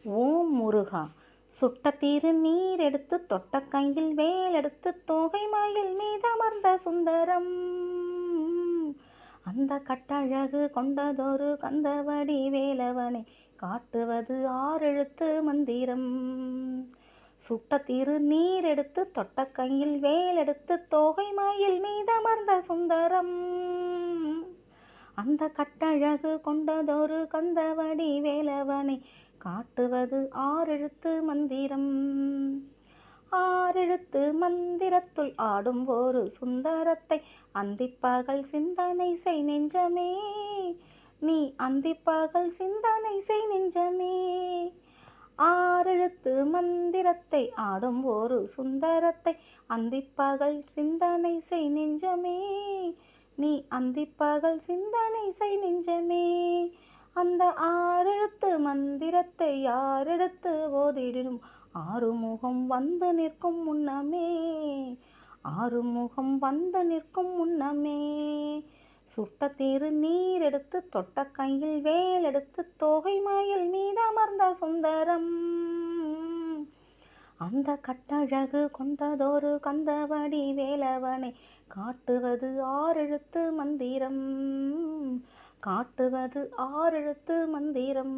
ஓம் முருகா! சுட்ட தீரு நீர் எடுத்து தொட்ட கையில் வேல் எடுத்து தோகை மயில் மீதமர்ந்த சுந்தரம். அந்த கட்டழகு கொண்டதொரு கந்தவடி வேலவனை காட்டுவது ஆறெழுத்து மந்திரம். சுட்ட தீரு நீர் எடுத்து தொட்ட கையில் வேல் எடுத்து தோகை மயில் மீதமர்ந்த சுந்தரம். அந்த கட்டழகு கொண்டதொரு கந்தவடி வேலவனை காட்டுவது ஆறெழுத்து மந்திரம். ஆறெழுத்து மந்திரத்துள் ஆடும் ஒரு சுந்தரத்தை அந்திப்பகல் சிந்தனை செய் நெஞ்சமே. நீ அந்திப்பகல் சிந்தனை செய் நெஞ்சமே. ஆறெழுத்து மந்திரத்தை ஆடும் ஒரு சுந்தரத்தை அந்திப்பகல் சிந்தனை செய் நெஞ்சமே. நீ அந்திப்பகல் சிந்தனை செய் நெஞ்சமே. அந்த ஆறெழுத்து மந்திரத்தை யாரெடுத்து ஓதிடினும் ஆறுமுகம் வந்து நிற்கும் முன்னமே. ஆறுமுகம் வந்து நிற்கும் முன்னமே. சுட்ட தீரு நீர் எடுத்து தொட்ட கையில் வேல் எடுத்து தோகை மயில் மீதமர்ந்த சுந்தரம். அந்த கட்டழகு கொண்டதொரு கந்தவடி வேலவனை காட்டுவது ஆறெழுத்து மந்திரம். காட்டுவது ஆறெழுத்து மந்திரம்.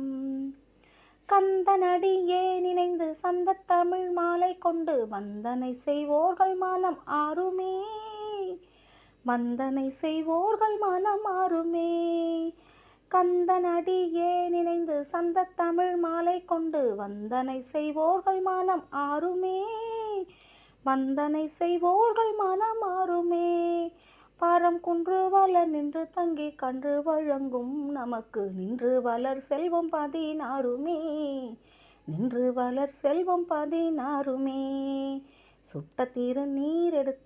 கந்தனடியே நினைந்து சந்த தமிழ் மாலை கொண்டு வந்தனை செய்வோர்கள் மனம் ஆறுமே. வந்தனை செய்வோர்கள் மனம் ஆறுமே. கந்தனடியே நினைந்து சந்த தமிழ் மாலை கொண்டு வந்தனை செய்வோர்கள் மனம் ஆறுமே. வந்தனை செய்வோர்கள் மனம் ஆறுமே. பாரம் குன்று வளர் நின்று தங்கி கன்று வழங்கும் நமக்கு நின்று வளர் செல்வம் 16மே. நின்று வளர் செல்வம் 16மே. சுட்ட தீரு நீர் எடுத்து